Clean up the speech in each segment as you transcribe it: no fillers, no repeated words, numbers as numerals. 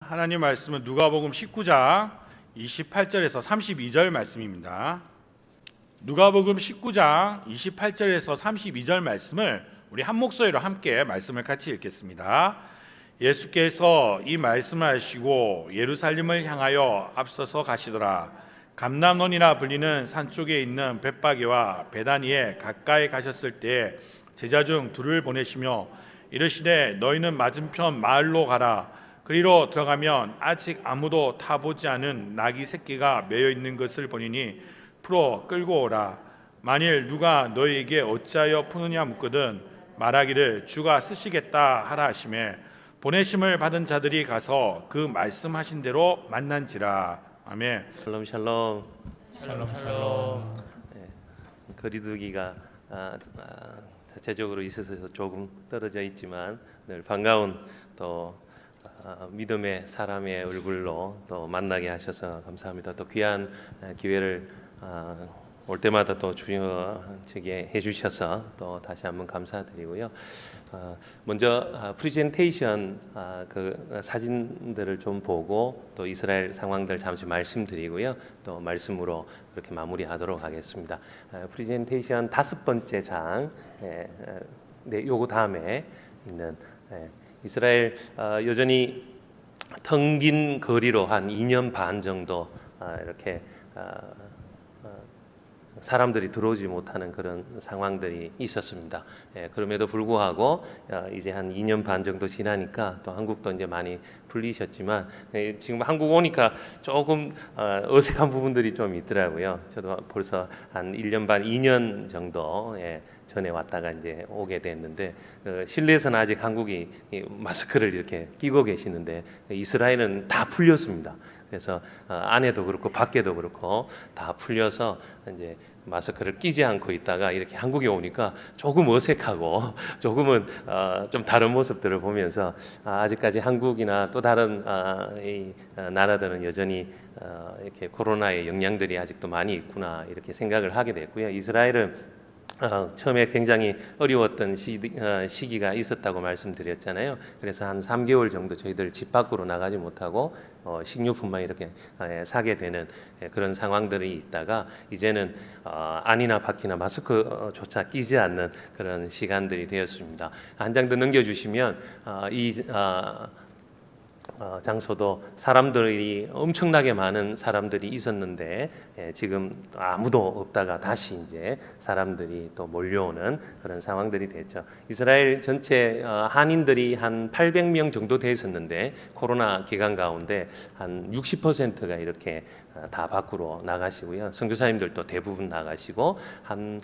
하나님 말씀은 누가복음 19장 28절에서 32절 말씀입니다. 누가복음 19장 28절에서 32절 말씀을 우리 한 목소리로 함께 말씀을 같이 읽겠습니다. 예수께서 이 말씀을 하시고 예루살렘을 향하여 앞서서 가시더라. 감람원이라 불리는 산 쪽에 있는 벳바게와 베다니에 가까이 가셨을 때 제자 중 둘을 보내시며 이르시되 너희는 맞은편 마을로 가라. 그리로 들어가면 아직 아무도 타보지 않은 나귀 새끼가 매여 있는 것을 보니니 풀어 끌고 오라. 만일 누가 너희에게 어찌하여 푸느냐 묻거든 말하기를 주가 쓰시겠다 하라 하시매 보내심을 받은 자들이 가서 그 말씀하신 대로 만난지라. 아멘. 샬롬 샬롬. 샬롬 샬롬. 거리두기가 자체적으로 있어서 조금 떨어져 있지만 늘 반가운 또 믿음의 사람의 얼굴로 또 만나게 하셔서 감사합니다. 또 귀한 기회를 올 때마다 또 주님에게 해주셔서 또 다시 한번 감사드리고요. 먼저 프레젠테이션 그 사진들을 좀 보고 또 이스라엘 상황들 잠시 말씀드리고요. 또 말씀으로 그렇게 마무리하도록 하겠습니다. 프레젠테이션 5번째 장, 네, 요거 다음에 있는 이스라엘 여전히 텅 빈 거리로 한 2년 반 정도 이렇게 사람들이 들어오지 못하는 그런 상황들이 있었습니다. 그럼에도 불구하고 이제 한 2년 반 정도 지나니까 또 한국도 이제 많이 풀리셨지만 지금 한국 오니까 조금 어색한 부분들이 좀 있더라고요. 저도 벌써 한 1년 반, 2년 정도 전에 왔다가 이제 오게 됐는데 실내에서는 아직 한국이 마스크를 이렇게 끼고 계시는데 이스라엘은 다 풀렸습니다. 그래서 안에도 그렇고 밖에도 그렇고 다 풀려서 이제 마스크를 끼지 않고 있다가 이렇게 한국에 오니까 조금 어색하고 조금은 좀 다른 모습들을 보면서 아직까지 한국이나 또 다른 이 나라들은 여전히 이렇게 코로나의 영향들이 아직도 많이 있구나 이렇게 생각을 하게 됐고요. 이스라엘은 처음에 굉장히 어려웠던 시기가 있었다고 말씀드렸잖아요. 그래서 한 3개월 정도 저희들 집 밖으로 나가지 못하고 식료품만 이렇게 사게 되는 그런 상황들이 있다가 이제는 안이나 밖이나 마스크조차 끼지 않는 그런 시간들이 되었습니다. 한 장 더 넘겨주시면 이 장소도 사람들이 엄청나게 많은 사람들이 있었는데 지금 아무도 없다가 다시 이제 사람들이 또 몰려오는 그런 상황들이 됐죠. 이스라엘 전체 한인들이 한 800명 정도 돼 있었는데 코로나 기간 가운데 한 60%가 이렇게 다 밖으로 나가시고요. 선교사님들도 대부분 나가시고 한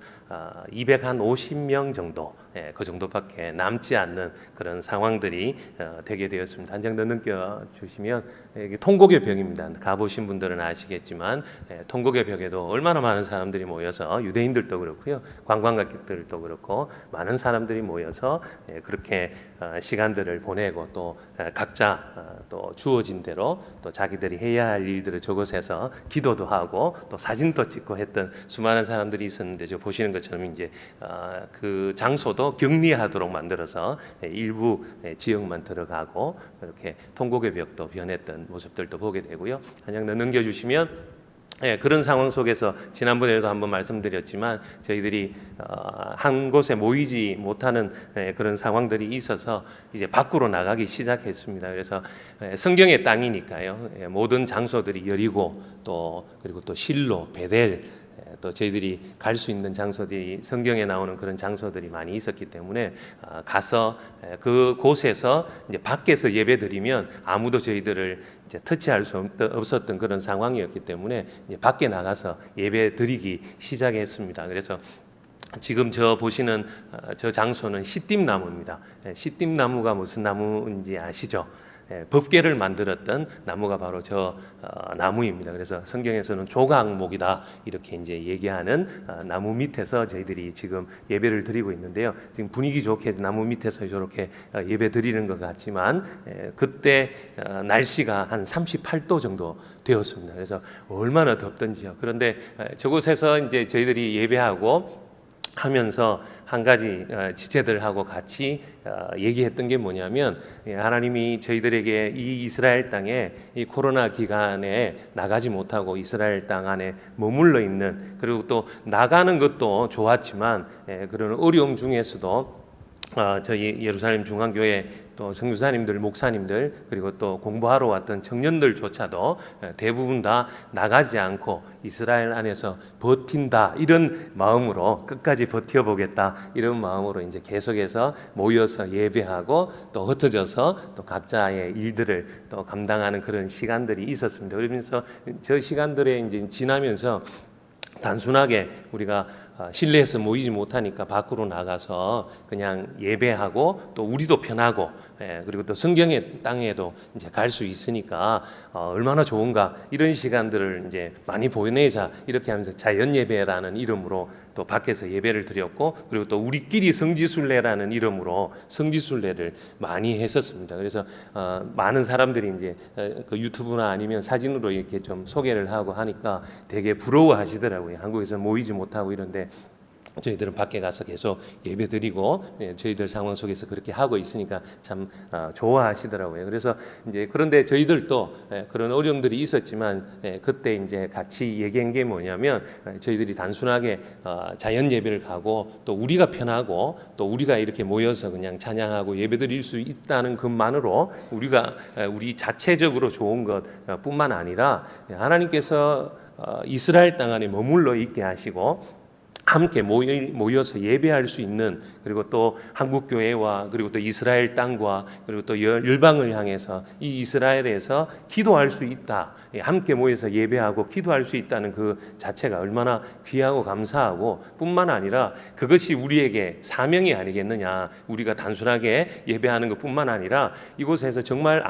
250명 정도 그 정도밖에 남지 않는 그런 상황들이 되게 되었습니다. 한 장 더 넘겨 주시면 여기 통곡의 벽입니다. 가보신 분들은 아시겠지만 통곡의 벽에도 얼마나 많은 사람들이 모여서 유대인들도 그렇고요, 관광객들도 그렇고 많은 사람들이 모여서 그렇게 시간들을 보내고 또 각자 또 주어진 대로 또 자기들이 해야 할 일들을 저곳에서 기도도 하고 또 사진도 찍고 했던 수많은 사람들이 있었는데 저 보시는 것처럼 이제 그 장소도 격리하도록 만들어서 일부 지역만 들어가고 이렇게 통곡의 벽도 변했던 모습들도 보게 되고요. 한 장 더 넘겨주시면 그런 상황 속에서 지난번에도 한번 말씀드렸지만 저희들이 한 곳에 모이지 못하는 그런 상황들이 있어서 이제 밖으로 나가기 시작했습니다. 그래서 성경의 땅이니까요. 모든 장소들이 여리고 또 그리고 또 실로, 베델 또 저희들이 갈 수 있는 장소들이 성경에 나오는 그런 장소들이 많이 있었기 때문에 가서 그 곳에서 이제 밖에서 예배드리면 아무도 저희들을 이제 터치할 수 없었던 그런 상황이었기 때문에 이제 밖에 나가서 예배드리기 시작했습니다. 그래서 지금 저 보시는 저 장소는 시띠나무입니다. 시띠나무가 무슨 나무인지 아시죠? 법궤를 만들었던 나무가 바로 저 나무입니다. 그래서 성경에서는 조각목이다 이렇게 이제 얘기하는 나무 밑에서 저희들이 지금 예배를 드리고 있는데요. 지금 분위기 좋게 나무 밑에서 이렇게 예배 드리는 것 같지만 그때 날씨가 한 38도 정도 되었습니다. 그래서 얼마나 덥던지요. 그런데 저곳에서 이제 저희들이 예배하고 하면서 한 가지 지체들하고 같이 얘기했던 게 뭐냐면, 하나님이 저희들에게 이 이스라엘 땅에 이 코로나 기간에 나가지 못하고 이스라엘 땅 안에 머물러 있는, 그리고 또 나가는 것도 좋았지만 그런 어려움 중에서도 저희 예루살렘 중앙교회 또 선교사님들, 목사님들, 그리고 또 공부하러 왔던 청년들조차도 대부분 다 나가지 않고 이스라엘 안에서 버틴다, 이런 마음으로 끝까지 버텨보겠다, 이런 마음으로 이제 계속해서 모여서 예배하고 또 흩어져서 또 각자의 일들을 또 감당하는 그런 시간들이 있었습니다. 그러면서 저 시간들에 이제 지나면서 단순하게 우리가 실내에서 모이지 못하니까 밖으로 나가서 그냥 예배하고 또 우리도 편하고, 그리고 또 성경의 땅에도 이제 갈 수 있으니까 얼마나 좋은가, 이런 시간들을 이제 많이 보내자, 이렇게 하면서 자연 예배라는 이름으로 또 밖에서 예배를 드렸고, 그리고 또 우리끼리 성지순례라는 이름으로 성지순례를 많이 했었습니다. 그래서 많은 사람들이 이제 그 유튜브나 아니면 사진으로 이렇게 좀 소개를 하고 하니까 되게 부러워하시더라고요. 한국에서 모이지 못하고 이런데 저희들은 밖에 가서 계속 예배드리고 저희들 상황 속에서 그렇게 하고 있으니까 참 좋아하시더라고요. 그래서 이제 그런데 저희들도 그런 어려움들이 있었지만 그때 이제 같이 얘기한 게 뭐냐면, 저희들이 단순하게 자연 예배를 가고 또 우리가 편하고 또 우리가 이렇게 모여서 그냥 찬양하고 예배드릴 수 있다는 것만으로 우리 자체적으로 좋은 것뿐만 아니라 하나님께서 이스라엘 땅 안에 머물러 있게 하시고 함께 모여서 예배할 수 있는, 그리고 또 한국 교회와 그리고 또 이스라엘 땅과 그리고 또 열방을 향해서 이 이스라엘에서 기도할 수 있다, 함께 모여서 예배하고 기도할 수 있다는 그 자체가 얼마나 귀하고 감사하고, 뿐만 아니라 그것이 우리에게 사명이 아니겠느냐. 우리가 단순하게 예배하는 것뿐만 아니라 이곳에서 정말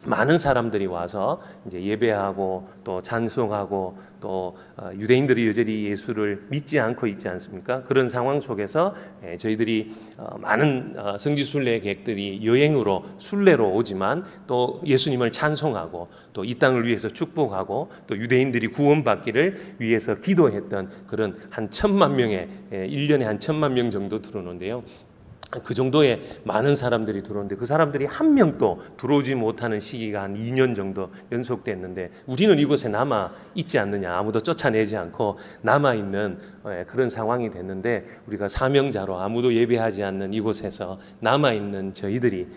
많은 사람들이 와서 이제 예배하고 또 찬송하고 또 유대인들이 여전히 예수를 믿지 않고 있지 않습니까? 그런 상황 속에서 저희들이 많은 성지순례객들이 여행으로 순례로 오지만 또 예수님을 찬송하고 또 이 땅을 위해서 축복하고 또 유대인들이 구원받기를 위해서 기도했던 그런 한 1,000만 명의 1년에 한 1,000만 명 정도 들어오는데요. 그 정도의 많은 사람들이 들어오는데 그 사람들이 한 명도 들어오지 못하는 시기가 한 2년 정도 연속됐는데, 우리는 이곳에 남아 있지 않느냐, 아무도 쫓아내지 않고 남아 있는 그런 상황이 됐는데, 우리가 사명자로 아무도 예배하지 않는 이곳에서 남아 있는 저희들이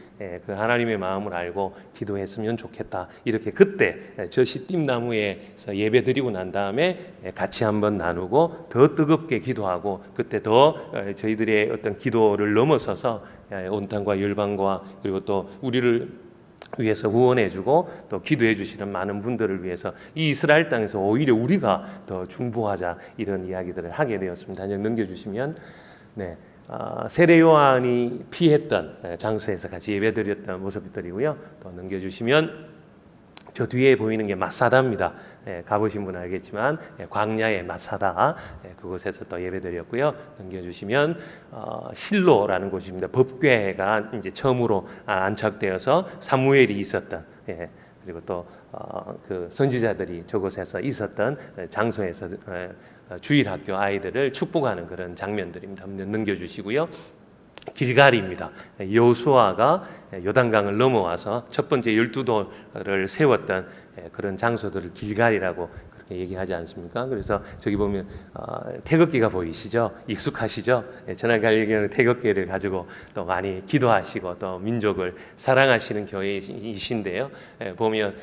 그 하나님의 마음을 알고 기도했으면 좋겠다, 이렇게 그때 저 시띠나무에서 예배드리고 난 다음에 같이 한번 나누고 더 뜨겁게 기도하고, 그때 더 저희들의 어떤 기도를 넘어서서 온 땅과 열방과 그리고 또 우리를 위해서 후원해주고 또 기도해 주시는 많은 분들을 위해서 이 이스라엘 땅에서 오히려 우리가 더 중보하자, 이런 이야기들을 하게 되었습니다. 한번 넘겨주시면, 세례 요한이 피했던 장소에서 같이 예배드렸던 모습들이고요. 또 넘겨주시면 저 뒤에 보이는 게 마사다입니다. 가보신 분은 알겠지만 광야의 마사다, 그곳에서 또 예배드렸고요. 넘겨주시면 실로라는 곳입니다. 법궤가 이제 처음으로 안착되어서 사무엘이 있었던, 그리고 또 그 선지자들이 저곳에서 있었던 장소에서 주일학교 아이들을 축복하는 그런 장면들입니다. 한번 넘겨주시고요. 길갈입니다. 여호수아가 요단강을 넘어와서 첫 번째 12돌을 세웠던 그런 장소들을 길갈이라고 그렇게 얘기하지 않습니까? 그래서 저기 보면 태극기가 보이시죠? 익숙하시죠? 전하갈래교회는 태극기를 가지고 또 많이 기도하시고 또 민족을 사랑하시는 교회이신데요. 보면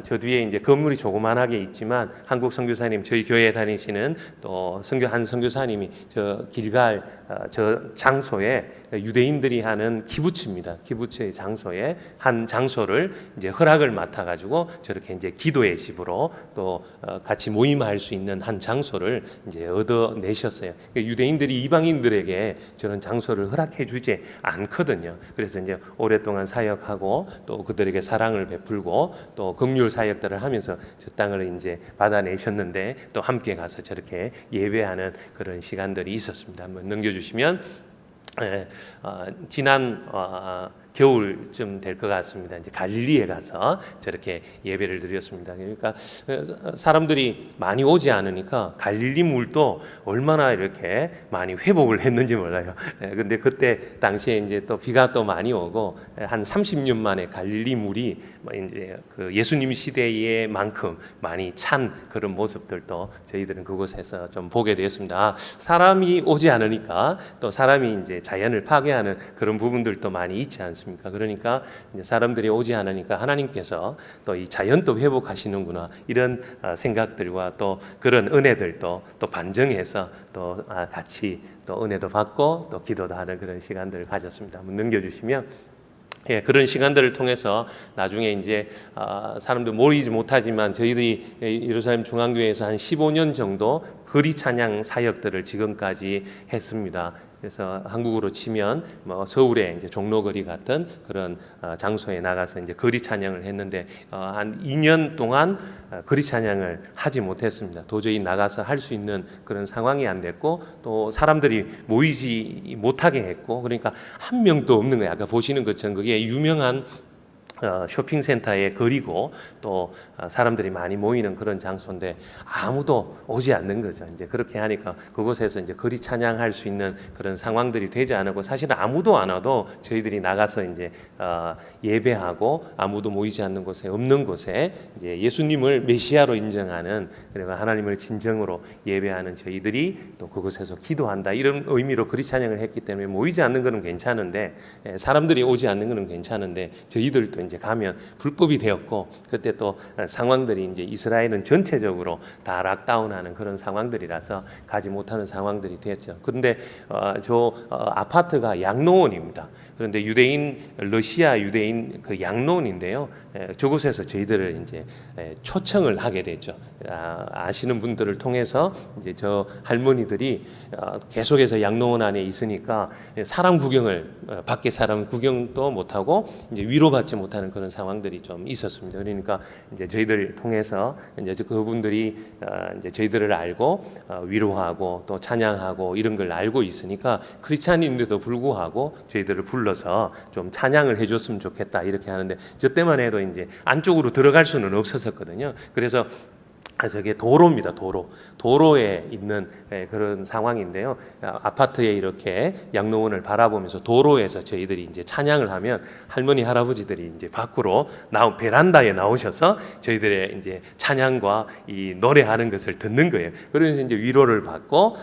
저 뒤에 이제 건물이 조그만하게 있지만 한국 선교사님, 저희 교회에 다니시는 또 한 선교사님이 저 길갈 저 장소에 유대인들이 하는 키부츠입니다. 키부츠의 장소에 한 장소를 이제 허락을 맡아 가지고 저렇게 이제 기도의 집으로 또 같이 모임할 수 있는 한 장소를 이제 얻어내셨어요. 유대인들이 이방인들에게 저런 장소를 허락해 주지 않거든요. 그래서 이제 오랫동안 사역하고 또 그들에게 사랑을 베풀고 또 긍휼 사역들을 하면서 저 땅을 이제 받아내셨는데, 또 함께 가서 저렇게 예배하는 그런 시간들이 있었습니다. 한번 넘겨주시면, 지난 겨울쯤 될 것 같습니다. 이제 갈릴리에 가서 저렇게 예배를 드렸습니다. 그러니까 사람들이 많이 오지 않으니까 갈릴리 물도 얼마나 이렇게 많이 회복을 했는지 몰라요. 근데 그때 당시에 이제 또 비가 또 많이 오고 한 30년 만에 갈릴리 물이 이제 그 예수님 시대의 만큼 많이 찬 그런 모습들도 저희들은 그곳에서 좀 보게 되었습니다. 아, 사람이 오지 않으니까 또 사람이 이제 자연을 파괴하는 그런 부분들도 많이 있지 않습니까? 그러니까 이제 사람들이 오지 않으니까 하나님께서 또 이 자연도 회복하시는구나 이런 생각들과 또 그런 은혜들도 또 반증해서 또 같이 또 은혜도 받고 또 기도도 하는 그런 시간들을 가졌습니다. 한번 넘겨주시면. 예, 그런 시간들을 통해서 나중에 이제 사람들 모이지 못하지만 저희들이 예루살렘 중앙교회에서 한 15년 정도 거리 찬양 사역들을 지금까지 했습니다. 그래서 한국으로 치면 뭐 서울의 이제 종로거리 같은 그런 장소에 나가서 이제 거리 찬양을 했는데 한 2년 동안 거리 찬양을 하지 못했습니다. 도저히 나가서 할 수 있는 그런 상황이 안 됐고 또 사람들이 모이지 못하게 했고 그러니까 한 명도 없는 거예요. 아까 보시는 것처럼 그게 유명한 쇼핑센터의 거리고 또 사람들이 많이 모이는 그런 장소인데 아무도 오지 않는 거죠. 이제 그렇게 하니까 그곳에서 이제 거리 찬양할 수 있는 그런 상황들이 되지 않고 사실은 아무도 안 와도 저희들이 나가서 이제 예배하고 아무도 모이지 않는 곳에 없는 곳에 이제 예수님을 메시아로 인정하는 그리고 하나님을 진정으로 예배하는 저희들이 또 그곳에서 기도한다 이런 의미로 거리 찬양을 했기 때문에 모이지 않는 것은 괜찮은데 사람들이 오지 않는 것은 괜찮은데 저희들도 이제 가면 불법이 되었고 그때 또 상황들이 이제 이스라엘은 전체적으로 다 락다운하는 그런 상황들이라서 가지 못하는 상황들이 됐죠. 그런데 저 아파트가 양로원입니다. 그런데 러시아 유대인 그 양로원인데요. 저곳에서 저희들을 이제 초청을 하게 됐죠. 아시는 분들을 통해서 이제 저 할머니들이 계속해서 양로원 안에 있으니까 사람 구경을 밖에 사람 구경도 못하고 이제 위로받지 못하는 그런 상황들이 좀 있었습니다. 그러니까 이제 저희들 통해서 이제 그분들이 이제 저희들을 알고 위로하고 또 찬양하고 이런 걸 알고 있으니까 크리스찬인데도 불구하고 저희들을 불러서 좀 찬양을 해줬으면 좋겠다 이렇게 하는데 저 때만 해도 이제 안쪽으로 들어갈 수는 없었거든요. 그래서 저게 도로입니다. 도로에 있는 그런 상황인데요. 아파트에 이렇게 양로원을 바라보면서 도로에서 저희들이 이제 찬양을 하면 할머니 할아버지들이 이제 밖으로 베란다에 나오셔서 저희들의 이제 찬양과 이 노래하는 것을 듣는 거예요. 그러면서 이제 위로를 받고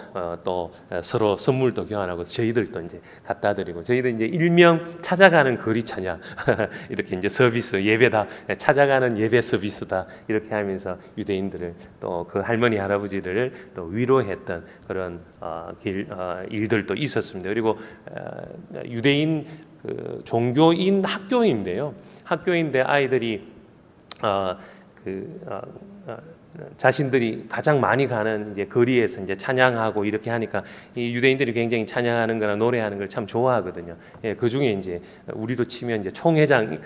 또 서로 선물도 교환하고 저희들도 이제 갖다 드리고 저희들 이제 일명 찾아가는 거리 찬양 이렇게 이제 서비스 예배다 찾아가는 예배 서비스다 이렇게 하면서 유대인들을 또 그 할머니 할아버지들을 또 위로했던 그런 일들도 있었습니다. 그리고 유대인 그 종교인 학교인데요. 학교인데 아이들이 자신들이 가장 많이 가는 이제 거리에서 이제 찬양하고 이렇게 하니까 이 유대인들이 굉장히 찬양하는 거나 노래하는 걸 참 좋아하거든요. 예, 그 중에 이제 우리도 치면 이제 총회장,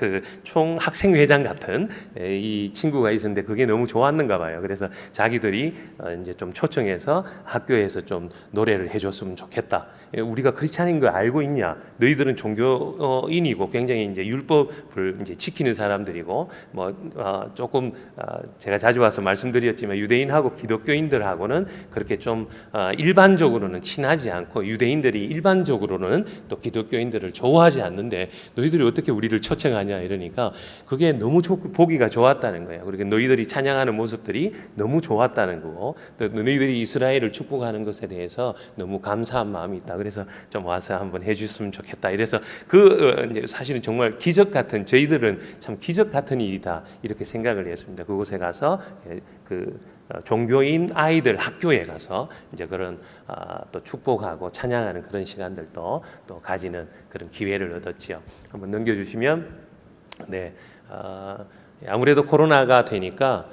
총학생회장 같은 이 친구가 있었는데 그게 너무 좋았는가 봐요. 그래서 자기들이 이제 좀 초청해서 학교에서 좀 노래를 해줬으면 좋겠다. 예, 우리가 크리스찬인 거 알고 있냐? 너희들은 종교인이고 굉장히 이제 율법을 이제 지키는 사람들이고 조금 제가 자주 와서 말씀드렸지만 유대인하고 기독교인들하고는 그렇게 좀 일반적으로는 친하지 않고 유대인들이 일반적으로는 또 기독교인들을 좋아하지 않는데 너희들이 어떻게 우리를 초청하냐 이러니까 그게 너무 보기가 좋았다는 거예요. 그러니까 너희들이 찬양하는 모습들이 너무 좋았다는 거고 또 너희들이 이스라엘을 축복하는 것에 대해서 너무 감사한 마음이 있다. 그래서 좀 와서 한번 해줬으면 좋겠다. 이래서 이제 사실은 정말 기적 같은 저희들은 참 기적 같은 일이다 이렇게 생각을 했습니다. 그곳에 가서 종교인 아이들 학교에 가서 이제 그런 또 축복하고 찬양하는 그런 시간들도 또 가지는 그런 기회를 얻었지요. 한번 넘겨주시면 아무래도 코로나가 되니까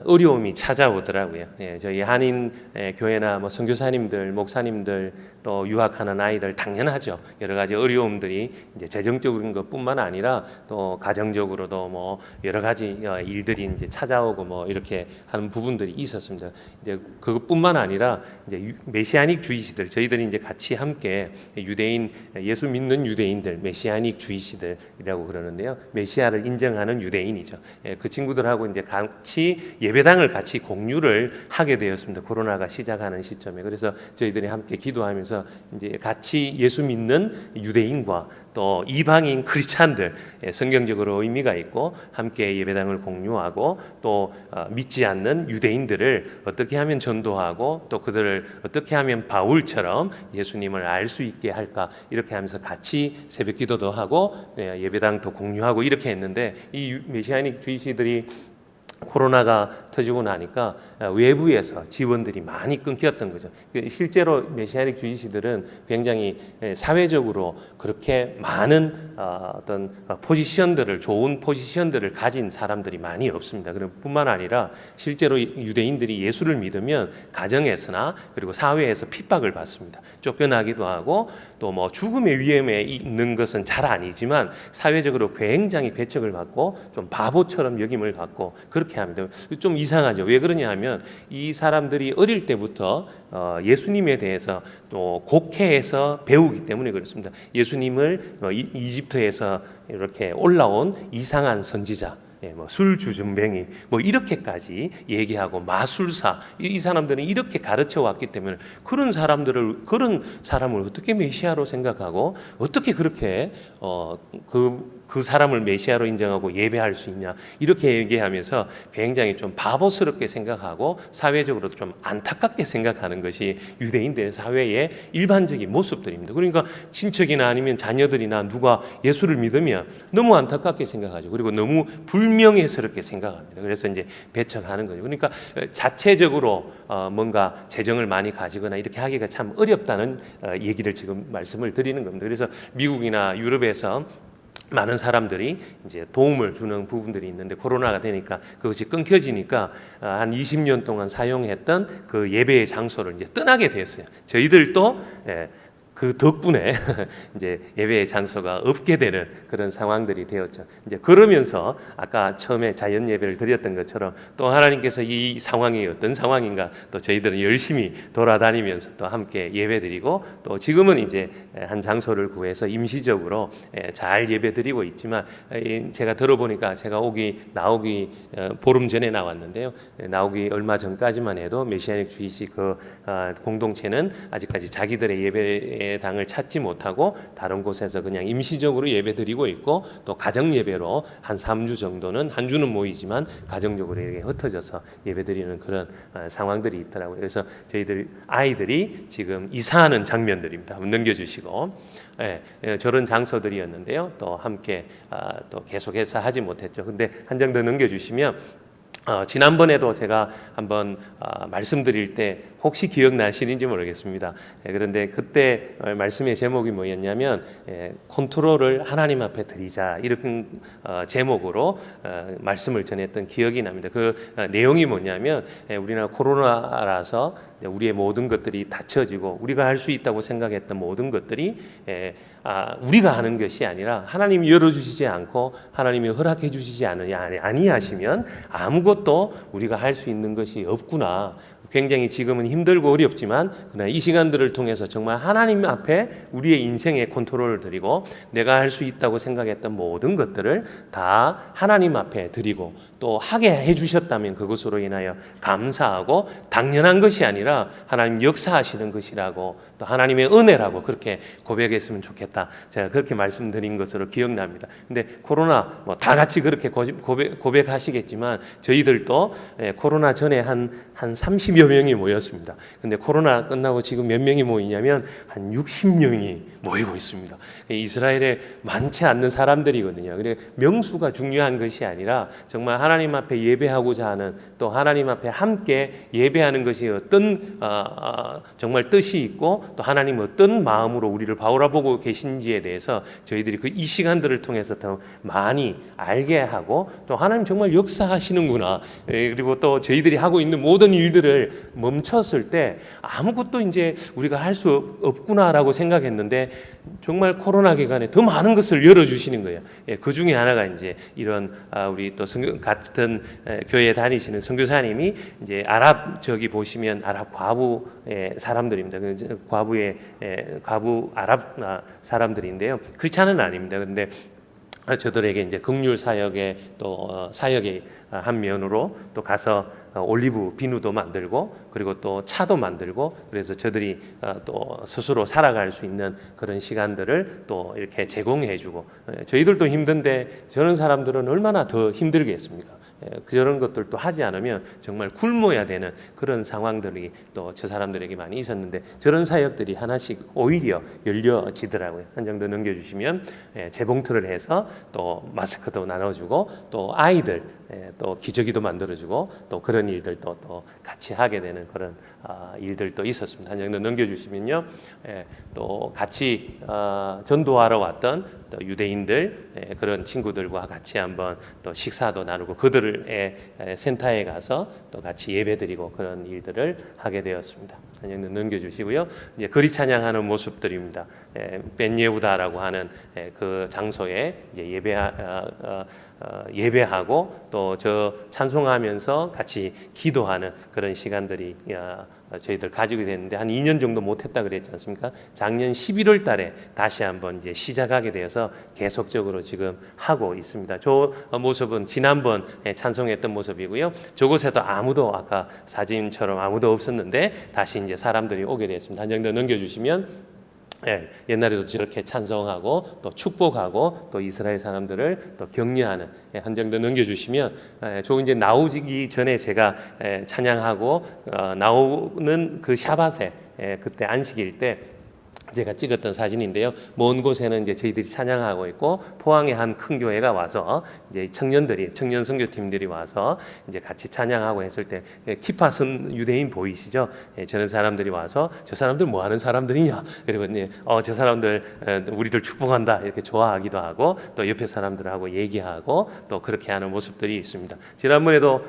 어려움이 찾아오더라고요. 저희 한인 교회나 뭐 선교사님들, 목사님들 또 유학하는 아이들 당연하죠. 여러 가지 어려움들이 이제 재정적인 것뿐만 아니라 또 가정적으로도 뭐 여러 가지 일들이 이제 찾아오고 뭐 이렇게 하는 부분들이 있었습니다. 이제 그것뿐만 아니라 이제 메시아닉 주의시들 저희들이 이제 같이 함께 유대인 예수 믿는 유대인들 메시아닉 주의시들이라고 그러는데요. 메시아를 인정하는 유대인이죠. 그 친구들하고 이제 같이 예배당을 같이 공유를 하게 되었습니다. 코로나가 시작하는 시점에. 그래서 저희들이 함께 기도하면서 이제 같이 예수 믿는 유대인과 또 이방인 크리스찬들 성경적으로 의미가 있고 함께 예배당을 공유하고 또 믿지 않는 유대인들을 어떻게 하면 전도하고 또 그들을 어떻게 하면 바울처럼 예수님을 알 수 있게 할까 이렇게 하면서 같이 새벽 기도도 하고 예배당도 공유하고 이렇게 했는데 이 메시아닉 주의시들이 코로나가 터지고 나니까 외부에서 지원들이 많이 끊겼던 거죠. 실제로 메시아닉 주의시들은 굉장히 사회적으로 그렇게 많은 어떤 포지션들을 좋은 포지션들을 가진 사람들이 많이 없습니다. 뿐만 아니라 실제로 유대인들이 예수를 믿으면 가정에서나 그리고 사회에서 핍박을 받습니다. 쫓겨나기도 하고 또 뭐 죽음의 위험에 있는 것은 잘 아니지만 사회적으로 굉장히 배척을 받고 좀 바보처럼 여김을 받고 그렇게 합니다. 좀 이상하죠. 왜 그러냐 하면 이 사람들이 어릴 때부터 예수님에 대해서 또 곡해해서 배우기 때문에 그렇습니다. 예수님을 이집트에서 이렇게 올라온 이상한 선지자 뭐 술주정뱅이 뭐 이렇게까지 얘기하고 마술사 이 사람들은 이렇게 가르쳐 왔기 때문에 그런 사람을 어떻게 메시아로 생각하고 어떻게 그렇게 그 사람을 메시아로 인정하고 예배할 수 있냐 이렇게 얘기하면서 굉장히 좀 바보스럽게 생각하고 사회적으로 좀 안타깝게 생각하는 것이 유대인들의 사회의 일반적인 모습들입니다. 그러니까 친척이나 아니면 자녀들이나 누가 예수를 믿으면 너무 안타깝게 생각하죠. 그리고 너무 불명예스럽게 생각합니다. 그래서 이제 배척하는 거죠. 그러니까 자체적으로 뭔가 재정을 많이 가지거나 이렇게 하기가 참 어렵다는 얘기를 지금 말씀을 드리는 겁니다. 그래서 미국이나 유럽에서 많은 사람들이 이제 도움을 주는 부분들이 있는데 코로나가 되니까 그것이 끊겨지니까 한 20년 동안 사용했던 그 예배의 장소를 이제 떠나게 됐어요. 저희들도 그 덕분에 이제 예배의 장소가 없게 되는 그런 상황들이 되었죠. 이제 그러면서 아까 처음에 자연 예배를 드렸던 것처럼 또 하나님께서 이 상황이 어떤 상황인가 또 저희들은 열심히 돌아다니면서 또 함께 예배드리고 또 지금은 이제 한 장소를 구해서 임시적으로 잘 예배드리고 있지만 제가 들어보니까 제가 나오기 보름 전에 나왔는데요. 나오기 얼마 전까지만 해도 메시아닉 주의시 그 공동체는 아직까지 자기들의 예배 당을 찾지 못하고 다른 곳에서 그냥 임시적으로 예배드리고 있고 또 가정 예배로 한 3주 정도는 한 주는 모이지만 가정적으로 이렇게 흩어져서 예배드리는 그런 상황들이 있더라고요. 그래서 저희들 아이들이 지금 이사하는 장면들입니다. 한번 넘겨주시고 저런 장소들이었는데요. 또 함께 또 계속해서 하지 못했죠. 근데 한 장 더 넘겨주시면 지난번에도 제가 한번 말씀드릴 때 혹시 기억나시는지 모르겠습니다. 그런데 그때 말씀의 제목이 뭐였냐면 컨트롤을 하나님 앞에 드리자 이런 제목으로 말씀을 전했던 기억이 납니다. 그 내용이 뭐냐면 우리나라 코로나라서 우리의 모든 것들이 닫혀지고 우리가 할 수 있다고 생각했던 모든 것들이 우리가 하는 것이 아니라 하나님이 열어주시지 않고 하나님이 허락해 주시지 아니하시면 아무것도 우리가 할 수 있는 것이 없구나. 굉장히 지금은 힘들고 어렵지만 그러나 이 시간들을 통해서 정말 하나님 앞에 우리의 인생의 컨트롤을 드리고 내가 할 수 있다고 생각했던 모든 것들을 다 하나님 앞에 드리고 또 하게 해주셨다면 그것으로 인하여 감사하고 당연한 것이 아니라 하나님 역사하시는 것이라고 또 하나님의 은혜라고 그렇게 고백했으면 좋겠다. 제가 그렇게 말씀드린 것으로 기억납니다. 근데 코로나 뭐 다 같이 그렇게 고백하시겠지만 저희들도 코로나 전에 한 30여 20여 명이 모였습니다. 근데 코로나 끝나고 지금 몇 명이 모이냐면 한 60명이 모이고 있습니다. 이스라엘에 많지 않는 사람들이거든요. 그래 명수가 중요한 것이 아니라 정말 하나님 앞에 예배하고자 하는, 또 하나님 앞에 함께 예배하는 것이 어떤 정말 뜻이 있고 또 하나님 어떤 마음으로 우리를 바라보고 계신지에 대해서 저희들이 이 시간들을 통해서 더 많이 알게 하고, 또 하나님 정말 역사하시는구나, 그리고 또 저희들이 하고 있는 모든 일들을 멈췄을 때 아무것도 이제 우리가 할 수 없구나라고 생각했는데 정말 코로나 기간에 더 많은 것을 열어주시는 거예요. 그 중에 하나가 이제 이런 우리 또 같은 교회에 다니시는 선교사님이 이제 아랍, 저기 보시면 아랍 과부의 사람들입니다. 과부 아랍 사람들인데요. 크리스찬은 아닙니다. 근데 저들에게 이제 긍휼 사역의 또 사역의 한 면으로 또 가서 올리브 비누도 만들고, 그리고 또 차도 만들고, 그래서 저들이 또 스스로 살아갈 수 있는 그런 시간들을 또 이렇게 제공해주고, 저희들도 힘든데 저런 사람들은 얼마나 더 힘들겠습니까? 그런 것들도 하지 않으면 정말 굶어야 되는 그런 상황들이 또 저 사람들에게 많이 있었는데, 저런 사역들이 하나씩 오히려 열려지더라고요. 한 장 더 넘겨주시면 재봉틀을 해서 또 마스크도 나눠주고, 또 아이들 또 기저귀도 만들어주고, 또 그런 일들도 또 같이 하게 되는 그런 일들도 있었습니다. 한 장 더 넘겨주시면요, 또 같이 전도하러 왔던 또 유대인들, 그런 친구들과 같이 한번 또 식사도 나누고 그들의 센터에 가서 또 같이 예배드리고 그런 일들을 하게 되었습니다. 한 장 더 넘겨주시고요, 이제 거리 찬양하는 모습들입니다. 벤예후다라고 하는 그 장소에 이제 예배하고 또 저 찬송하면서 같이 기도하는 그런 시간들이 저희들 가지게 됐는데, 한 2년 정도 못했다 그랬지 않습니까? 작년 11월 달에 다시 한번 이제 시작하게 되어서 계속적으로 지금 하고 있습니다. 저 모습은 지난번 찬송했던 모습이고요. 저곳에도 아무도, 아까 사진처럼 아무도 없었는데 다시 이제 사람들이 오게 됐습니다. 한 장 더 넘겨주시면, 옛날에도 저렇게 찬송하고 또 축복하고 또 이스라엘 사람들을 또 격려하는, 한 장 더 넘겨주시면, 저 이제 나오기 전에 제가 찬양하고 나오는 그 샤밧에 그때 안식일 때 제가 찍었던 사진인데요. 먼 곳에는 이제 저희들이 찬양하고 있고, 포항의 한 큰 교회가 와서 이제 청년 선교팀들이 와서 이제 같이 찬양하고 했을 때, 키파 쓴 유대인 보이시죠? 저런 사람들이 와서 저 사람들 뭐 하는 사람들이냐? 그리고 이제 저 사람들 우리들 축복한다 이렇게 좋아하기도 하고, 또 옆에 사람들하고 얘기하고 또 그렇게 하는 모습들이 있습니다. 지난번에도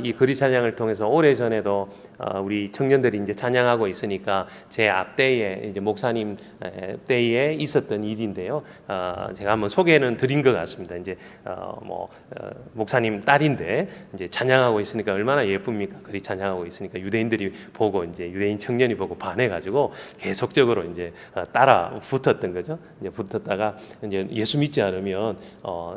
이 거리 찬양을 통해서 오래 전에도 우리 청년들이 이제 찬양하고 있으니까 제 앞대에 이제 목사님 때에 있었던 일인데요. 제가 한번 소개는 드린 것 같습니다. 이제 목사님 딸인데 이제 찬양하고 있으니까 얼마나 예쁩니까? 그리 찬양하고 있으니까 유대인들이 보고, 이제 유대인 청년이 보고 반해가지고 계속적으로 이제 따라 붙었던 거죠. 이제 붙었다가 이제 예수 믿지 않으면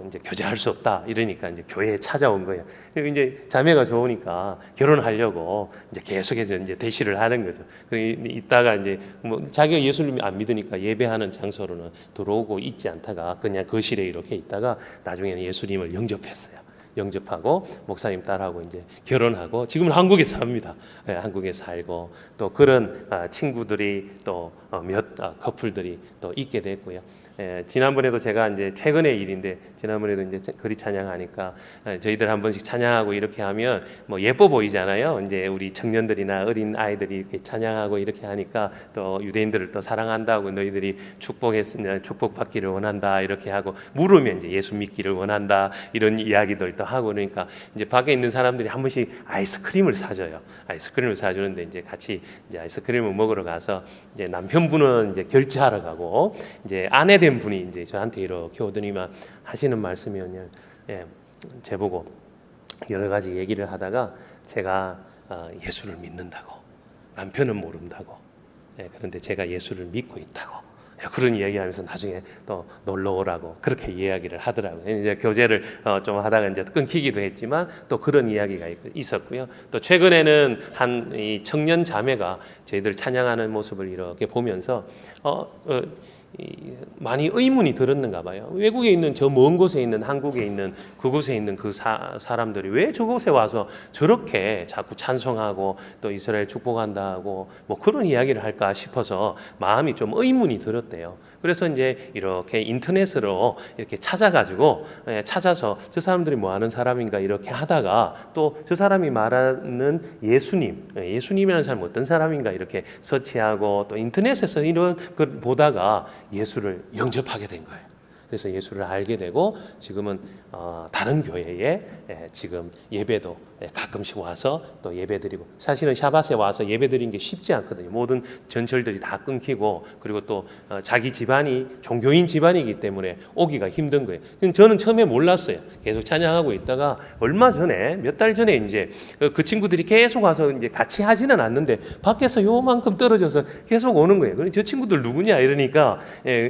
이제 교제할 수 없다 이러니까 이제 교회에 찾아온 거예요. 그리고 이제 자매가 좋으니까 결혼하려고 이제 계속해서 이제 대시를 하는 거죠. 이따가 이제 자기가 예수를 안 믿으니까 예배하는 장소로는 들어오고 있지 않다가 그냥 거실에 이렇게 있다가 나중에는 예수님을 영접했어요. 영접하고 목사님 딸하고 이제 결혼하고 지금은 한국에 삽니다. 한국에 살고 또 그런 친구들이 또 몇 커플들이 또 있게 됐고요. 지난번에도 제가 이제 최근의 일인데, 지난번에도 이제 거리 찬양하니까 저희들 한 번씩 찬양하고 이렇게 하면 뭐 예뻐 보이잖아요. 이제 우리 청년들이나 어린 아이들이 이렇게 찬양하고 이렇게 하니까 또 유대인들을 또 사랑한다고, 너희들이 축복했으면 축복받기를 원한다 이렇게 하고, 물으면 이제 예수 믿기를 원한다 이런 이야기들 또 하고, 그러니까 이제 밖에 있는 사람들이 한 번씩 아이스크림을 사줘요. 아이스크림을 사주는데 이제 같이 이제 아이스크림을 먹으러 가서, 이제 남편분은 이제 결제하러 가고 이제 아내 된 분이 이제 저한테 이렇게 오더니만 하시는 말씀이요. 제보고 여러 가지 얘기를 하다가 제가 예수를 믿는다고, 남편은 모른다고, 그런데 제가 예수를 믿고 있다고, 그런 이야기하면서 나중에 또 놀러 오라고 그렇게 이야기를 하더라고요. 이제 교제를 좀 하다가 이제 끊기기도 했지만 또 그런 이야기가 있었고요. 또 최근에는 한 이 청년 자매가 저희들 찬양하는 모습을 이렇게 보면서 많이 의문이 들었는가 봐요. 외국에 있는 저 먼 곳에 있는 한국에 있는 그곳에 있는 그 사람들이 왜 저곳에 와서 저렇게 자꾸 찬송하고 또 이스라엘 축복한다 하고 뭐 그런 이야기를 할까 싶어서 마음이 좀 의문이 들었대요. 그래서 이제 이렇게 인터넷으로 이렇게 찾아서 저 사람들이 뭐 하는 사람인가 이렇게 하다가 또 저 사람이 말하는 예수님이라는 사람은 어떤 사람인가 이렇게 서치하고 또 인터넷에서 이런 걸 보다가 예수를 영접하게 된 거예요. 그래서 예수를 알게 되고 지금은 다른 교회에 지금 예배도 가끔씩 와서 또 예배드리고, 사실은 샤밧에 와서 예배드리는 게 쉽지 않거든요. 모든 전철들이 다 끊기고 그리고 또 자기 집안이 종교인 집안이기 때문에 오기가 힘든 거예요. 저는 처음에 몰랐어요. 계속 찬양하고 있다가 얼마 전에 몇 달 전에 이제 그 친구들이 계속 와서 이제 같이 하지는 않는데 밖에서 요만큼 떨어져서 계속 오는 거예요. 그래서 저 친구들 누구냐 이러니까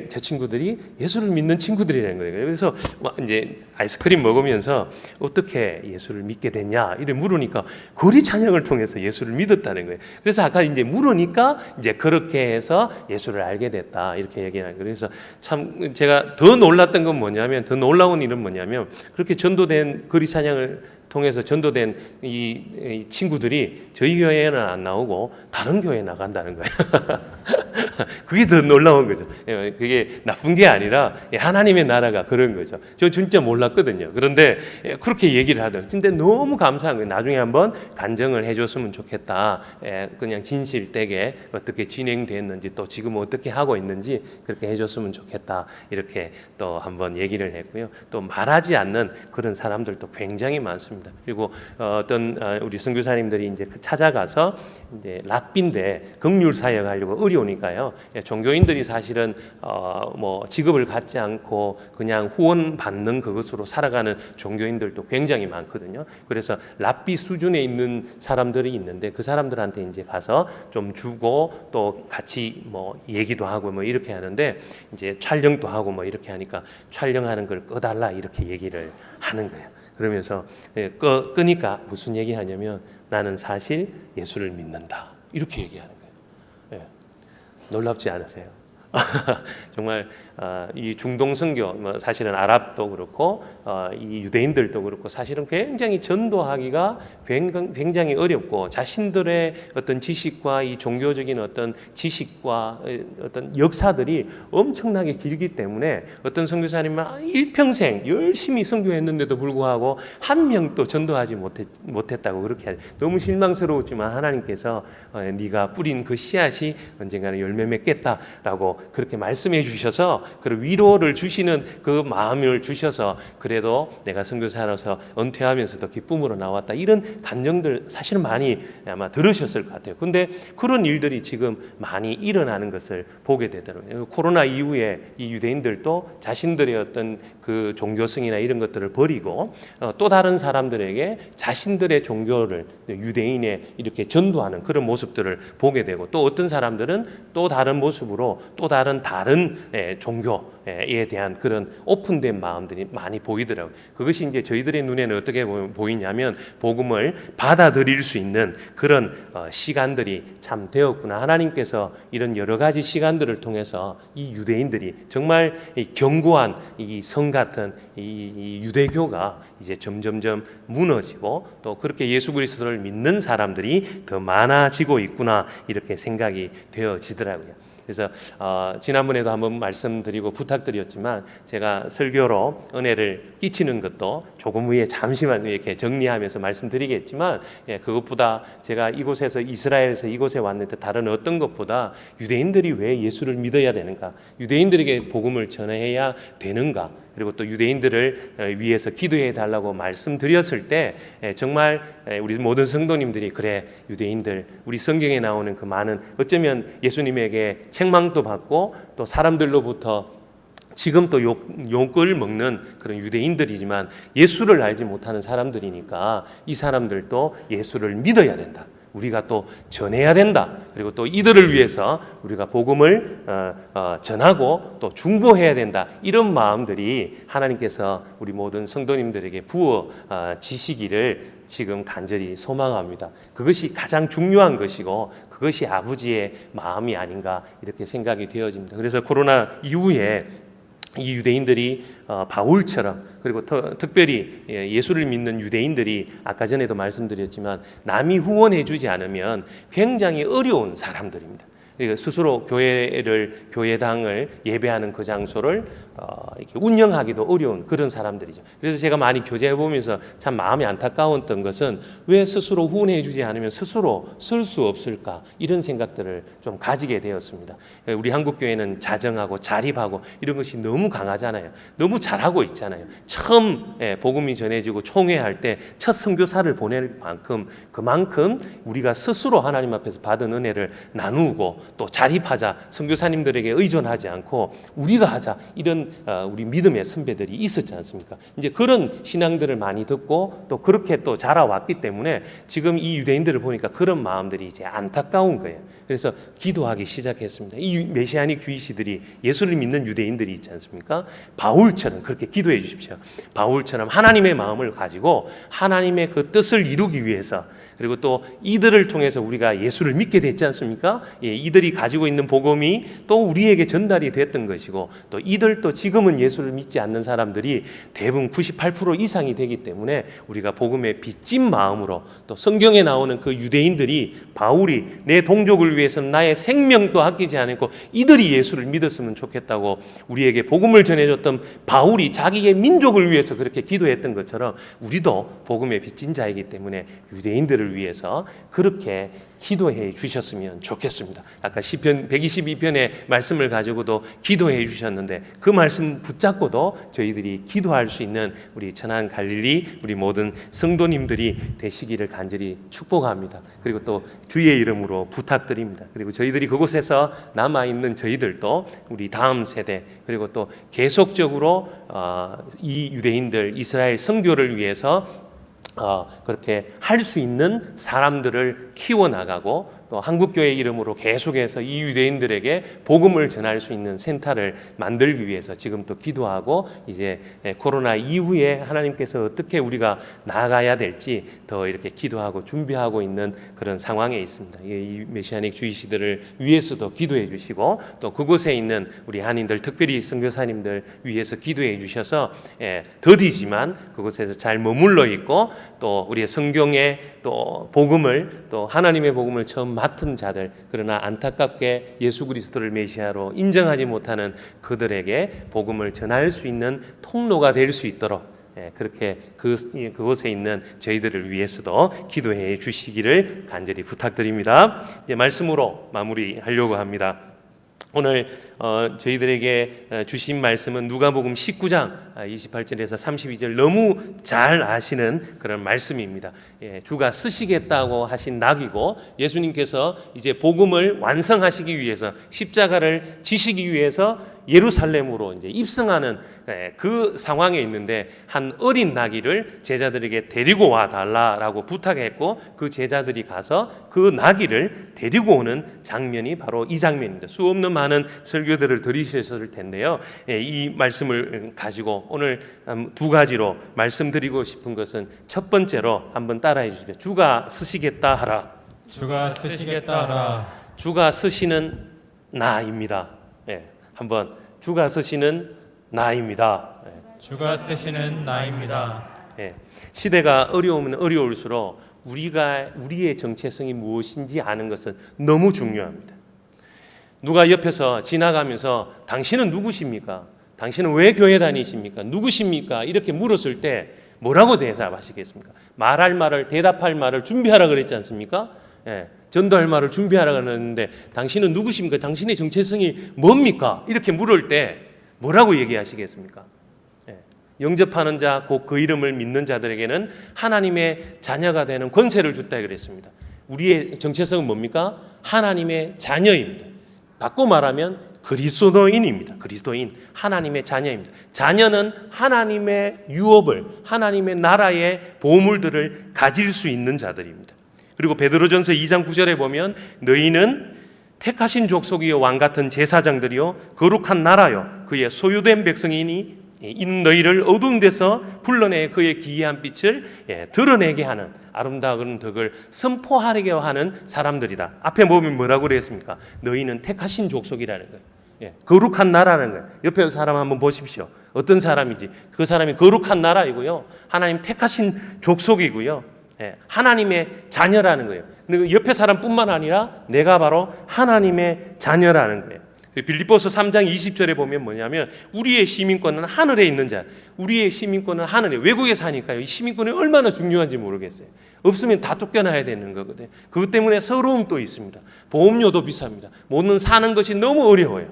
저 친구들이 예수를 믿는 친구들이라는 거예요. 그래서 이제 아이스크림 먹으면서 어떻게 예수를 믿게 됐냐 이래 물으니까 거리 찬양을 통해서 예수를 믿었다는 거예요. 그래서 아까 이제 물으니까 이제 그렇게 해서 예수를 알게 됐다 이렇게 얘기하는 거예요. 그래서 참 제가 더 놀랐던 건 뭐냐면, 더 놀라운 일은 뭐냐면, 그렇게 전도된 거리 찬양을 통해서 전도된 이 친구들이 저희 교회에는 안 나오고 다른 교회에 나간다는 거예요. 그게 더 놀라운 거죠. 그게 나쁜 게 아니라 하나님의 나라가 그런 거죠. 저 진짜 몰랐거든요. 그런데 그렇게 얘기를 하더라고요. 근데 너무 감사한 거예요. 나중에 한번 간증을 해줬으면 좋겠다. 그냥 진실되게 어떻게 진행됐는지 또 지금 어떻게 하고 있는지 그렇게 해줬으면 좋겠다. 이렇게 또 한번 얘기를 했고요. 또 말하지 않는 그런 사람들도 굉장히 많습니다. 그리고 어떤 우리 선교사님들이 이제 찾아가서 이제 랍비인데 긍휼 사역하려고 어려우니까요. 종교인들이 사실은 뭐 직업을 갖지 않고 그냥 후원 받는 그것으로 살아가는 종교인들도 굉장히 많거든요. 그래서 랍비 수준에 있는 사람들이 있는데 그 사람들한테 이제 가서 좀 주고 또 같이 뭐 얘기도 하고 뭐 이렇게 하는데, 이제 촬영도 하고 뭐 이렇게 하니까 촬영하는 걸 꺼달라 이렇게 얘기를 하는 거예요. 그러면서 끄니까 무슨 얘기 하냐면, 나는 사실 예수를 믿는다 이렇게 얘기하는 거예요. 놀랍지 않으세요? 정말 이 중동 선교, 뭐 사실은 아랍도 그렇고 이 유대인들도 그렇고 사실은 굉장히 전도하기가 굉장히 어렵고, 자신들의 어떤 지식과 이 종교적인 어떤 지식과 어떤 역사들이 엄청나게 길기 때문에 어떤 선교사님은 일평생 열심히 선교했는데도 불구하고 한 명도 전도하지 못했다고 그렇게 하죠. 너무 실망스러웠지만 하나님께서 네가 뿌린 그 씨앗이 언젠가는 열매 맺겠다라고 그렇게 말씀해 주셔서, 그리고 위로를 주시는 그 마음을 주셔서 그래도 내가 선교사로서 은퇴하면서도 기쁨으로 나왔다, 이런 감정들 사실 많이 아마 들으셨을 것 같아요. 근데 그런 일들이 지금 많이 일어나는 것을 보게 되더라고요. 코로나 이후에 이 유대인들도 자신들의 어떤 그 종교성이나 이런 것들을 버리고 또 다른 사람들에게 자신들의 종교를 유대인에 이렇게 전도하는 그런 모습들을 보게 되고, 또 어떤 사람들은 또 다른 모습으로 또 다른 종교에 대한 그런 오픈된 마음들이 많이 보이더라고요. 그것이 이제 저희들의 눈에는 어떻게 보이냐면, 복음을 받아들일 수 있는 그런 시간들이 참 되었구나. 하나님께서 이런 여러 가지 시간들을 통해서 이 유대인들이 정말 견고한 이 성 같은 이 유대교가 이제 점점점 무너지고, 또 그렇게 예수 그리스도를 믿는 사람들이 더 많아지고 있구나, 이렇게 생각이 되어지더라고요. 그래서 지난번에도 한번 말씀드리고 부탁드렸지만, 제가 설교로 은혜를 끼치는 것도 조금 후에 잠시만 이렇게 정리하면서 말씀드리겠지만, 그것보다 제가 이곳에서 이스라엘에서 이곳에 왔는데 다른 어떤 것보다 유대인들이 왜 예수를 믿어야 되는가, 유대인들에게 복음을 전해야 되는가, 그리고 또 유대인들을 위해서 기도해 달라고 말씀드렸을 때 정말 우리 모든 성도님들이, 그래 유대인들, 우리 성경에 나오는 그 많은, 어쩌면 예수님에게 책망도 받고 또 사람들로부터 지금 또 욕을 먹는 그런 유대인들이지만 예수를 알지 못하는 사람들이니까 이 사람들도 예수를 믿어야 된다. 우리가 또 전해야 된다. 그리고 또 이들을 위해서 우리가 복음을 전하고 또 중보해야 된다. 이런 마음들이 하나님께서 우리 모든 성도님들에게 부어지시기를 지금 간절히 소망합니다. 그것이 가장 중요한 것이고 그것이 아버지의 마음이 아닌가 이렇게 생각이 되어집니다. 그래서 코로나 이후에 이 유대인들이 바울처럼 그리고 특별히 예수를 믿는 유대인들이 아까 전에도 말씀드렸지만 남이 후원해 주지 않으면 굉장히 어려운 사람들입니다. 그러니까 스스로 교회당을 예배하는 그 장소를 이렇게 운영하기도 어려운 그런 사람들이죠. 그래서 제가 많이 교제해 보면서 참 마음이 안타까웠던 것은 왜 스스로 후원해 주지 않으면 스스로 쓸 수 없을까 이런 생각들을 좀 가지게 되었습니다. 우리 한국 교회는 자정하고 자립하고 이런 것이 너무 강하잖아요. 너무 잘하고 있잖아요. 처음 복음이 전해지고 총회할 때 첫 선교사를 보낼 만큼 그만큼 우리가 스스로 하나님 앞에서 받은 은혜를 나누고 또 자립하자, 선교사님들에게 의존하지 않고 우리가 하자 이런 우리 믿음의 선배들이 있었지 않습니까? 이제 그런 신앙들을 많이 듣고 또 그렇게 또 자라왔기 때문에 지금 이 유대인들을 보니까 그런 마음들이 이제 안타까운 거예요. 그래서 기도하기 시작했습니다. 이 메시아닉 주이시들이 예수를 믿는 유대인들이 있지 않습니까? 바울처럼 그렇게 기도해 주십시오. 바울처럼 하나님의 마음을 가지고 하나님의 그 뜻을 이루기 위해서 그리고 또 이들을 통해서 우리가 예수를 믿게 됐지 않습니까? 이들이 가지고 있는 복음이 또 우리에게 전달이 됐던 것이고 또 이들도 지금은 예수를 믿지 않는 사람들이 대부분 98% 이상이 되기 때문에 우리가 복음에 빚진 마음으로 또 성경에 나오는 그 유대인들이 바울이 내 동족을 위해서는 나의 생명도 아끼지 않고 이들이 예수를 믿었으면 좋겠다고 우리에게 복음을 전해줬던 바울이 자기의 민족을 위해서 그렇게 기도했던 것처럼 우리도 복음에 빚진 자이기 때문에 유대인들을 위해서 그렇게 기도해 주셨으면 좋겠습니다. 아까 시편 122편의 말씀을 가지고도 기도해 주셨는데 그 말씀 붙잡고도 저희들이 기도할 수 있는 우리 천안 갈릴리 우리 모든 성도님들이 되시기를 간절히 축복합니다. 그리고 또 주의 이름으로 부탁드립니다. 그리고 저희들이 그곳에서 남아있는 저희들도 우리 다음 세대 그리고 또 계속적으로 이 유대인들 이스라엘 선교를 위해서 그렇게 할 수 있는 사람들을 키워나가고 또 한국교회 이름으로 계속해서 이 유대인들에게 복음을 전할 수 있는 센터를 만들기 위해서 지금 또 기도하고 이제 코로나 이후에 하나님께서 어떻게 우리가 나아가야 될지 더 이렇게 기도하고 준비하고 있는 그런 상황에 있습니다. 이 메시아닉 주이시들을 위해서도 기도해 주시고 또 그곳에 있는 우리 한인들 특별히 선교사님들 위해서 기도해 주셔서 더디지만 그곳에서 잘 머물러 있고 또 우리의 성경의 또 복음을 또 하나님의 복음을 처음 맡은 자들 그러나 안타깝게 예수 그리스도를 메시아로 인정하지 못하는 그들에게 복음을 전할 수 있는 통로가 될 수 있도록 그렇게 그곳에 있는 저희들을 위해서도 기도해 주시기를 간절히 부탁드립니다. 이제 말씀으로 마무리하려고 합니다. 오늘 저희들에게 주신 말씀은 누가복음 19장 28절에서 32절 너무 잘 아시는 그런 말씀입니다. 주가 쓰시겠다고 하신 낙이고 예수님께서 이제 복음을 완성하시기 위해서 십자가를 지시기 위해서 예루살렘으로 이제 입성하는 그 상황에 있는데 한 어린 나귀를 제자들에게 데리고 와 달라라고 부탁했고 그 제자들이 가서 그 나귀를 데리고 오는 장면이 바로 이 장면입니다. 수없는 많은 설교들을 들으셨을 텐데요. 이 말씀을 가지고 오늘 두 가지로 말씀드리고 싶은 것은 첫 번째로 한번 따라해 주십시오. 주가 쓰시겠다 하라. 주가 쓰시겠다 하라. 주가 쓰시는 나입니다. 한번 주가 쓰시는 나입니다. 주가 쓰시는 나입니다. 시대가 어려우면 어려울수록 우리의 정체성이 무엇인지 아는 것은 너무 중요합니다. 누가 옆에서 지나가면서 당신은 누구십니까? 당신은 왜 교회 다니십니까? 누구십니까? 이렇게 물었을 때 뭐라고 대답하시겠습니까? 말할 말을 대답할 말을 준비하라 그랬지 않습니까? 전도할 말을 준비하라 그러는데 당신은 누구십니까? 당신의 정체성이 뭡니까? 이렇게 물을 때 뭐라고 얘기하시겠습니까? 영접하는 자, 곧 그 이름을 믿는 자들에게는 하나님의 자녀가 되는 권세를 줬다 그랬습니다. 우리의 정체성은 뭡니까? 하나님의 자녀입니다. 바꿔 말하면 그리스도인입니다. 그리스도인, 하나님의 자녀입니다. 자녀는 하나님의 유업을, 하나님의 나라의 보물들을 가질 수 있는 자들입니다. 그리고 베드로전서 2장 9절에 보면 너희는 택하신 족속이요 왕 같은 제사장들이요 거룩한 나라요 그의 소유된 백성이니 이는 너희를 어두운 데서 불러내 그의 기이한 빛을 드러내게 하는 아름다운 덕을 선포하게 하는 사람들이다. 앞에 보면 뭐라고 그랬습니까? 너희는 택하신 족속이라는 거예요. 거룩한 나라는 거예요. 옆에 사람 한번 보십시오. 어떤 사람인지. 그 사람이 거룩한 나라이고요. 하나님 택하신 족속이고요. 하나님의 자녀라는 거예요. 그리고 옆에 사람뿐만 아니라 내가 바로 하나님의 자녀라는 거예요. 빌립보서 3장 20절에 보면 뭐냐면 우리의 시민권은 하늘에 있는 자. 우리의 시민권은 하늘에. 외국에 사니까요. 이 시민권이 얼마나 중요한지 모르겠어요. 없으면 다 쫓겨나야 되는 거거든요. 그것 때문에 서러움도 있습니다. 보험료도 비쌉니다. 모든 사는 것이 너무 어려워요.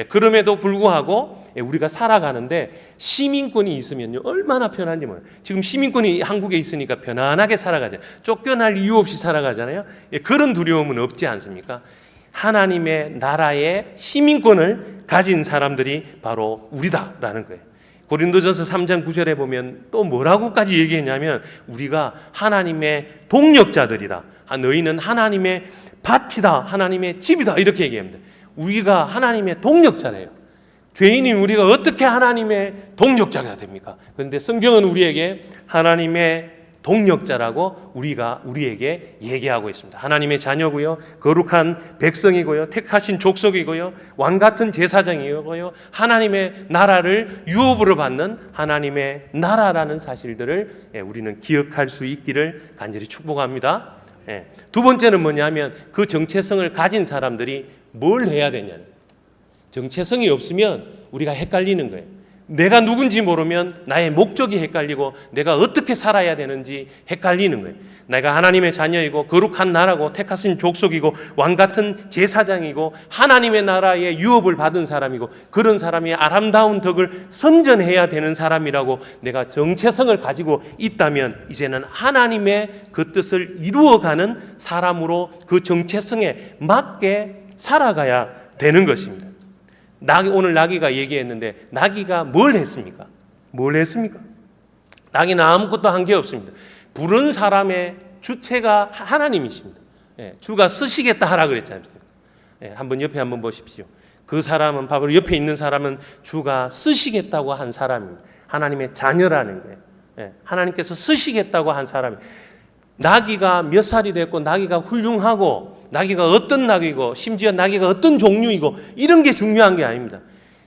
그럼에도 불구하고 우리가 살아가는데 시민권이 있으면요 얼마나 편한지 몰라요. 지금 시민권이 한국에 있으니까 편안하게 살아가잖아요. 쫓겨날 이유 없이 살아가잖아요. 그런 두려움은 없지 않습니까? 하나님의 나라의 시민권을 가진 사람들이 바로 우리다라는 거예요. 고린도전서 3장 9절에 보면 또 뭐라고까지 얘기했냐면 우리가 하나님의 동력자들이다. 너희는 하나님의 밭이다. 하나님의 집이다. 이렇게 얘기합니다. 우리가 하나님의 동력자래요. 죄인인 우리가 어떻게 하나님의 동력자가 됩니까? 그런데 성경은 우리에게 하나님의 동력자라고 우리에게 얘기하고 있습니다. 하나님의 자녀고요, 거룩한 백성이고요, 택하신 족속이고요, 왕 같은 제사장이고요, 하나님의 나라를 유업으로 받는 하나님의 나라라는 사실들을 우리는 기억할 수 있기를 간절히 축복합니다. 두 번째는 뭐냐면 그 정체성을 가진 사람들이 뭘 해야 되냐는 정체성이 없으면 우리가 헷갈리는 거예요. 내가 누군지 모르면 나의 목적이 헷갈리고 내가 어떻게 살아야 되는지 헷갈리는 거예요. 내가 하나님의 자녀이고 거룩한 나라고 택하신 족속이고 왕 같은 제사장이고 하나님의 나라의 유업을 받은 사람이고 그런 사람이 아름다운 덕을 선전해야 되는 사람이라고 내가 정체성을 가지고 있다면 이제는 하나님의 그 뜻을 이루어가는 사람으로 그 정체성에 맞게 살아가야 되는 것입니다. 오늘 나귀가 얘기했는데 나귀가 뭘 했습니까? 나귀는 아무것도 한 게 없습니다. 부른 사람의 주체가 하나님이십니다. 주가 쓰시겠다 하라 그랬잖아요. 한번 옆에 한번 보십시오. 그 사람은 바로 옆에 있는 사람은 주가 쓰시겠다고 한 사람입니다. 하나님의 자녀라는 거예요. 하나님께서 쓰시겠다고 한 사람이에요. 나귀가 몇 살이 됐고 나귀가 훌륭하고 나귀가 어떤 나귀고 심지어 나귀가 어떤 종류이고 이런 게 중요한 게 아닙니다.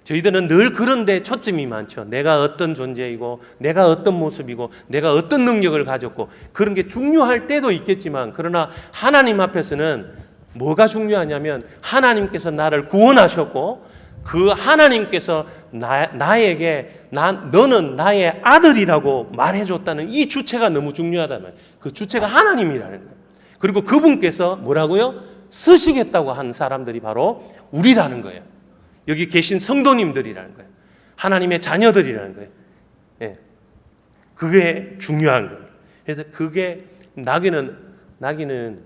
저희들은 늘 그런 데 초점이 많죠. 내가 어떤 존재이고 내가 어떤 모습이고 내가 어떤 능력을 가졌고 그런 게 중요할 때도 있겠지만 그러나 하나님 앞에서는 뭐가 중요하냐면 하나님께서 나를 구원하셨고 그 하나님께서 나에게 너는 나의 아들이라고 말해줬다는 이 주체가 너무 중요하다면 그 주체가 하나님이라는 거예요. 그리고 그분께서 뭐라고요? 쓰시겠다고 한 사람들이 바로 우리라는 거예요. 여기 계신 성도님들이라는 거예요. 하나님의 자녀들이라는 거예요. 그게 중요한 거예요. 그래서 그게 나귀는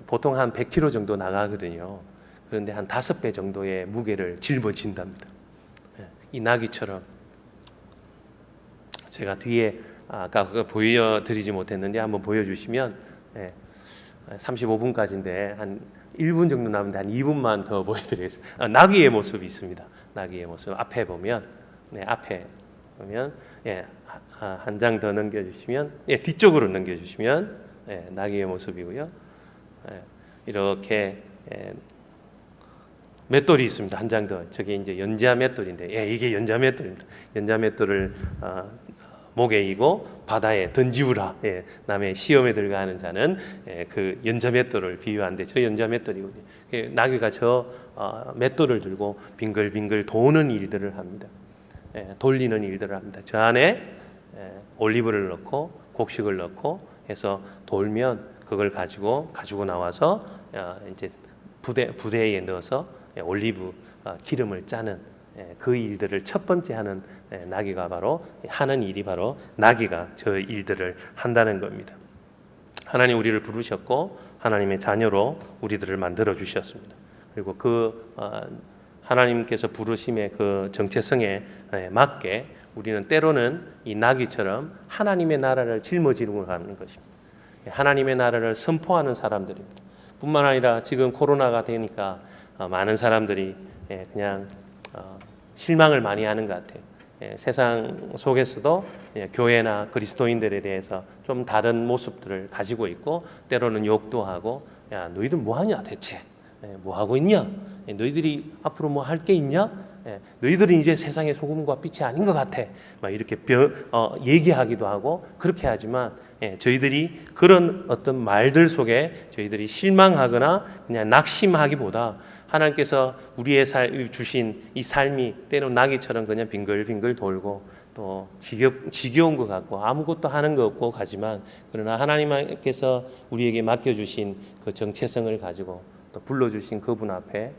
보통 한 100kg 정도 나가거든요. 그런데 한 5배 정도의 무게를 짊어진답니다. 이 나귀처럼 제가 뒤에 아까 그거 보여드리지 못했는데 한번 보여주시면 35분까지인데 한 1분 정도 남는데 한 2분만 더 보여드리겠습니다. 나귀의 모습이 있습니다. 나귀의 모습 앞에 보면 앞에 보면 한 장 더 넘겨주시면 뒤쪽으로 넘겨주시면 나귀의 모습이고요. 이렇게 맷돌이 있습니다. 한 장 더. 저게 이제 연자 맷돌인데, 이게 연자 맷돌입니다. 연자 맷돌을 목에 이고 바다에 던지우라. 남의 시험에 들어가는 자는 그 연자 맷돌을 비유하는데 저 연자 맷돌이거든요. 나귀가 저 맷돌을 들고 빙글빙글 도는 일들을 합니다. 돌리는 일들을 합니다. 저 안에 올리브를 넣고 곡식을 넣고 해서 돌면 그걸 가지고 나와서 이제 부대에 넣어서 올리브 기름을 짜는 그 일들을 첫 번째 하는 나귀가 바로 하는 일이 바로 나귀가 저 일들을 한다는 겁니다. 하나님 우리를 부르셨고 하나님의 자녀로 우리들을 만들어 주셨습니다. 그리고 그 하나님께서 부르심의 그 정체성에 맞게 우리는 때로는 이 나귀처럼 하나님의 나라를 짊어지고 가는 것입니다. 하나님의 나라를 선포하는 사람들입니다. 뿐만 아니라 지금 코로나가 되니까 많은 사람들이 그냥 실망을 많이 하는 것 같아요. 세상 속에서도 교회나 그리스도인들에 대해서 좀 다른 모습들을 가지고 있고 때로는 욕도 하고 야 너희들 뭐하냐 대체 뭐하고 있냐 너희들이 앞으로 뭐 할 게 있냐 너희들은 이제 세상의 소금과 빛이 아닌 것 같아 막 이렇게 얘기하기도 하고 그렇게 하지만 저희들이 그런 어떤 말들 속에 저희들이 실망하거나 그냥 낙심하기보다 하나님께서 우리의 주신 이 삶이 때로 나귀처럼 그냥 빙글빙글 돌고 또 지겨운 것 같고 아무것도 하는 거 없고 가지만 그러나 하나님께서 우리에게 맡겨주신 그 정체성을 가지고 또 불러주신 그분 앞에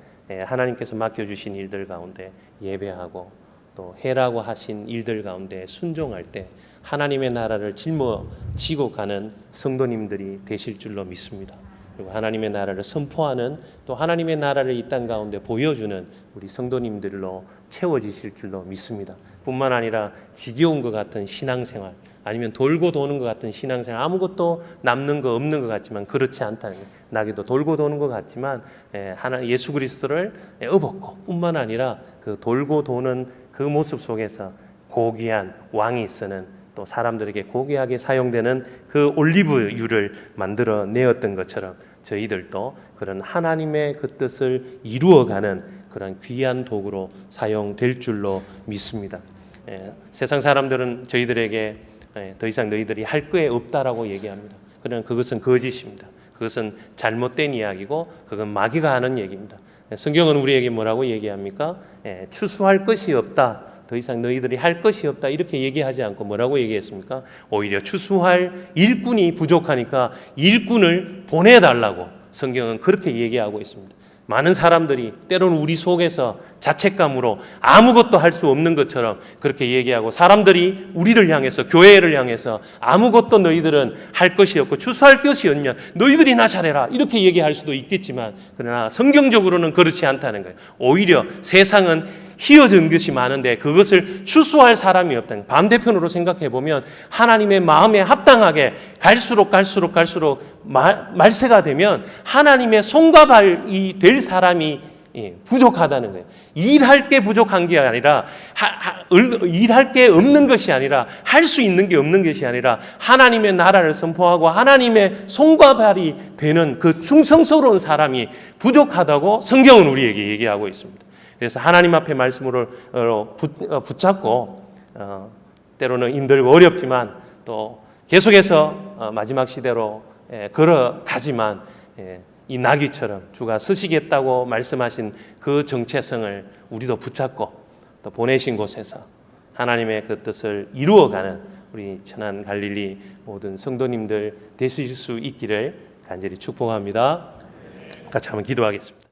하나님께서 맡겨주신 일들 가운데 예배하고 또 해라고 하신 일들 가운데 순종할 때 하나님의 나라를 짊어지고 가는 성도님들이 되실 줄로 믿습니다. 그리고 하나님의 나라를 선포하는 또 하나님의 나라를 이 땅 가운데 보여주는 우리 성도님들로 채워지실 줄로 믿습니다. 뿐만 아니라 지겨운 것 같은 신앙생활 아니면 돌고 도는 것 같은 신앙생활 아무것도 남는 거 없는 것 같지만 그렇지 않다는 거예요. 나기도 돌고 도는 것 같지만 예수 그리스도를 업었고 뿐만 아니라 그 돌고 도는 그 모습 속에서 고귀한 왕이 쓰는 또 사람들에게 고귀하게 사용되는 그 올리브유를 만들어 내었던 것처럼 저희들도 그런 하나님의 그 뜻을 이루어가는 그런 귀한 도구로 사용될 줄로 믿습니다. 세상 사람들은 저희들에게 더 이상 너희들이 할 게 없다라고 얘기합니다. 그러나 그것은 거짓입니다. 그것은 잘못된 이야기고 그건 마귀가 하는 얘기입니다. 성경은 우리에게 뭐라고 얘기합니까? 추수할 것이 없다. 더 이상 너희들이 할 것이 없다 이렇게 얘기하지 않고 뭐라고 얘기했습니까? 오히려 추수할 일꾼이 부족하니까 일꾼을 보내달라고 성경은 그렇게 얘기하고 있습니다. 많은 사람들이 때로는 우리 속에서 자책감으로 아무것도 할 수 없는 것처럼 그렇게 얘기하고 사람들이 우리를 향해서 교회를 향해서 아무것도 너희들은 할 것이 없고 추수할 것이 없냐 너희들이나 잘해라 이렇게 얘기할 수도 있겠지만 그러나 성경적으로는 그렇지 않다는 거예요. 오히려 세상은 희어진 것이 많은데 그것을 추수할 사람이 없다는 거예요. 반대편으로 생각해 보면 하나님의 마음에 합당하게 갈수록 말세가 되면 하나님의 손과 발이 될 사람이 부족하다는 거예요. 일할 게 부족한 게 아니라 일할 게 없는 것이 아니라 할 수 있는 게 없는 것이 아니라 하나님의 나라를 선포하고 하나님의 손과 발이 되는 그 충성스러운 사람이 부족하다고 성경은 우리에게 얘기하고 있습니다. 그래서 하나님 앞에 말씀으로 붙잡고 때로는 힘들고 어렵지만 또 계속해서 마지막 시대로 걸어가지만 이 나귀처럼 주가 쓰시겠다고 말씀하신 그 정체성을 우리도 붙잡고 또 보내신 곳에서 하나님의 그 뜻을 이루어가는 우리 천안 갈릴리 모든 성도님들 되실 수 있기를 간절히 축복합니다. 같이 한번 기도하겠습니다.